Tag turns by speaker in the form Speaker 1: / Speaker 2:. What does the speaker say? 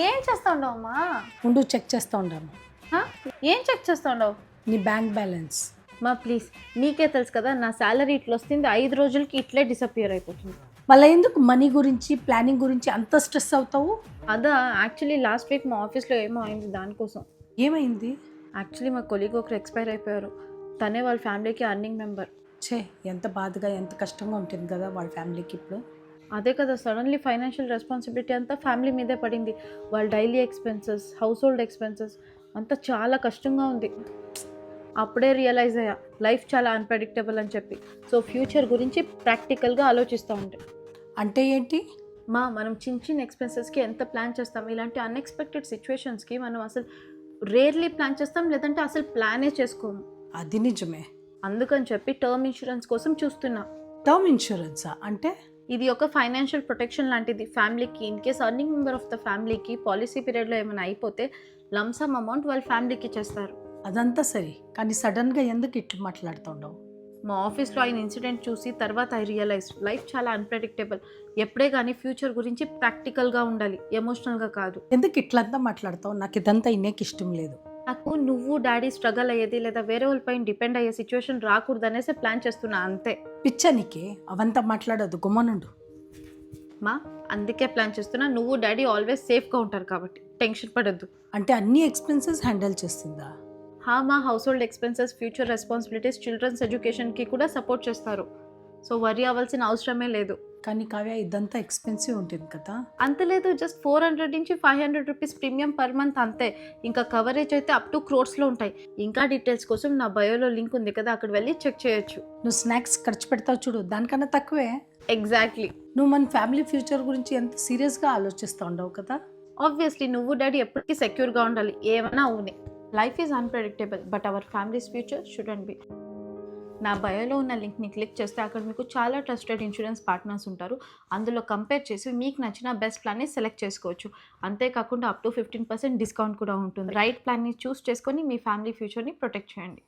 Speaker 1: ఏం చేస్తా ఉండవు అమ్మా?
Speaker 2: ఉండు చెక్ చేస్తూ ఉంటాను
Speaker 1: హ? ఏం చెక్ చేస్తా ఉండవు?
Speaker 2: నీ బ్యాంక్ బ్యాలెన్స్.
Speaker 1: మా ప్లీజ్, నీకే తెలుసు కదా నా శాలరీ ఇట్లా వస్తుంది, 5 రోజులకి ఇట్లే డిసపియర్ అయిపోతుంది.
Speaker 2: మళ్ళీ ఎందుకు మనీ గురించి ప్లానింగ్ గురించి అంత స్ట్రెస్ అవుతావు?
Speaker 1: అదా యాక్చువల్లీ లాస్ట్ వీక్ మా ఆఫీస్లో ఏమో అయింది దానికోసం.
Speaker 2: ఏమైంది?
Speaker 1: యాక్చువల్లీ మా కొలీగ్ ఒకరు ఎక్స్పైర్ అయిపోయారు. తనే వాళ్ళ ఫ్యామిలీకి అర్నింగ్ మెంబర్.
Speaker 2: ఛే, ఎంత బాధగా ఎంత కష్టంగా ఉంటుంది కదా వాళ్ళ ఫ్యామిలీకి ఇప్పుడు.
Speaker 1: అదే కదా, సడన్లీ ఫైనాన్షియల్ రెస్పాన్సిబిలిటీ అంతా ఫ్యామిలీ మీదే పడింది. వాళ్ళ daily expenses, house hold expenses అంతా చాలా కష్టంగా ఉంది. అప్పుడే రియలైజ్ అయ్యా లైఫ్ చాలా అన్ప్రెడిక్టబుల్ అని చెప్పి. సో ఫ్యూచర్ గురించి ప్రాక్టికల్గా ఆలోచిస్తూ ఉంటాం.
Speaker 2: అంటే ఏంటి?
Speaker 1: మనం చిన్న చిన్న ఎక్స్పెన్సెస్కి ఎంత ప్లాన్ చేస్తాం, ఇలాంటి అన్ఎక్స్పెక్టెడ్ సిచ్యువేషన్స్కి మనం అసలు రేర్లీ ప్లాన్ చేస్తాం, లేదంటే అసలు ప్లానే చేసుకోము.
Speaker 2: అది నిజమే.
Speaker 1: అందుకని చెప్పి టర్మ్ ఇన్సూరెన్స్ కోసం చూస్తున్నా.
Speaker 2: టర్మ్ ఇన్సూరెన్సా అంటే?
Speaker 1: ఇది ఒక ఫైనాన్షియల్ ప్రొటెక్షన్ లాంటిది ఫ్యామిలీకి. In case earning member of the ఫ్యామిలీకి పాలసీ పీరియడ్లో ఏమైనా అయిపోతే లంసమ్ అమౌంట్ వాళ్ళ ఫ్యామిలీకి ఇచ్చేస్తారు.
Speaker 2: అదంతా సరే, కానీ సడన్గా ఎందుకు ఇట్లా మాట్లాడుతుండవు?
Speaker 1: మా ఆఫీస్లో ఆయన ఇన్సిడెంట్ చూసి తర్వాత ఐ రియలైజ్ లైఫ్ చాలా అన్ప్రెడిక్టబుల్. ఎప్పుడే కానీ ఫ్యూచర్ గురించి ప్రాక్టికల్గా ఉండాలి, ఎమోషనల్గా కాదు.
Speaker 2: ఎందుకు ఇట్లంతా మాట్లాడతావు? నాకు ఇదంతా ఇన్నేకి ఇష్టం లేదు.
Speaker 1: నాకు నువ్వు డాడీ స్ట్రగల్ అయ్యేది లేదా వేరే వాళ్ళపైన డిపెండ్ అయ్యే సిచ్యువేషన్ రాకూడదు అనేసి ప్లాన్ చేస్తున్నా అంతే.
Speaker 2: పిచ్చనికి అవంతా మాట్లాడొద్దు, గుమ్మనుండు.
Speaker 1: అందుకే ప్లాన్ చేస్తున్నా. నువ్వు డాడీ ఆల్వేస్ సేఫ్గా ఉంటారు కాబట్టి టెన్షన్ పడొద్దు.
Speaker 2: అంటే అన్ని ఎక్స్పెన్సెస్ హ్యాండిల్ చేస్తుందా?
Speaker 1: మా household expenses, future responsibilities, children's ఎడ్యుకేషన్కి కూడా సపోర్ట్ చేస్తారు. సో వరీ అవ్వాల్సిన అవసరమే లేదు.
Speaker 2: కానీ కావ్య, ఇదంతా ఎక్స్పెన్సివ్ ఉంటుంది కదా.
Speaker 1: అంత లేదు, జస్ట్ 400 నుంచి 500 రూపీస్ ప్రీమియం పర్ మంత్ అంతే. ఇంకా కవరేజ్ అయితే అప్ టు క్రోర్స్లో ఉంటాయి. ఇంకా డీటెయిల్స్ కోసం నా బయోలో లింక్ ఉంది కదా, అక్కడ వెళ్ళి చెక్ చేయొచ్చు.
Speaker 2: నువ్వు స్నాక్స్ ఖర్చు పెడతావు చూడు, దానికన్నా తక్కువే.
Speaker 1: ఎగ్జాక్ట్లీ.
Speaker 2: నువ్వు మన ఫ్యామిలీ ఫ్యూచర్ గురించి ఎంత సీరియస్గా ఆలోచిస్తూ ఉండవు కదా.
Speaker 1: ఆబ్వియస్లీ నువ్వు డాడీ ఎప్పటికీ సెక్యూర్గా ఉండాలి, ఏమైనా అవునే. Life is unpredictable but our families future shouldn't be. నా బయోలో ఉన్న లింక్ని క్లిక్ చేస్తే అక్కడ మీకు చాలా ట్రస్టెడ్ ఇన్సూరెన్స్ పార్ట్నర్స్ ఉంటారు. అందులో కంపేర్ చేసి మీకు నచ్చిన బెస్ట్ ప్లాన్ని సెలెక్ట్ చేసుకోవచ్చు. అంతేకాకుండా అప్ టు 15% డిస్కౌంట్ కూడా ఉంటుంది. రైట్ ప్లాన్ని చూస్ చేసుకొని మీ ఫ్యామిలీ ఫ్యూచర్ని ప్రొటెక్ట్ చేయండి.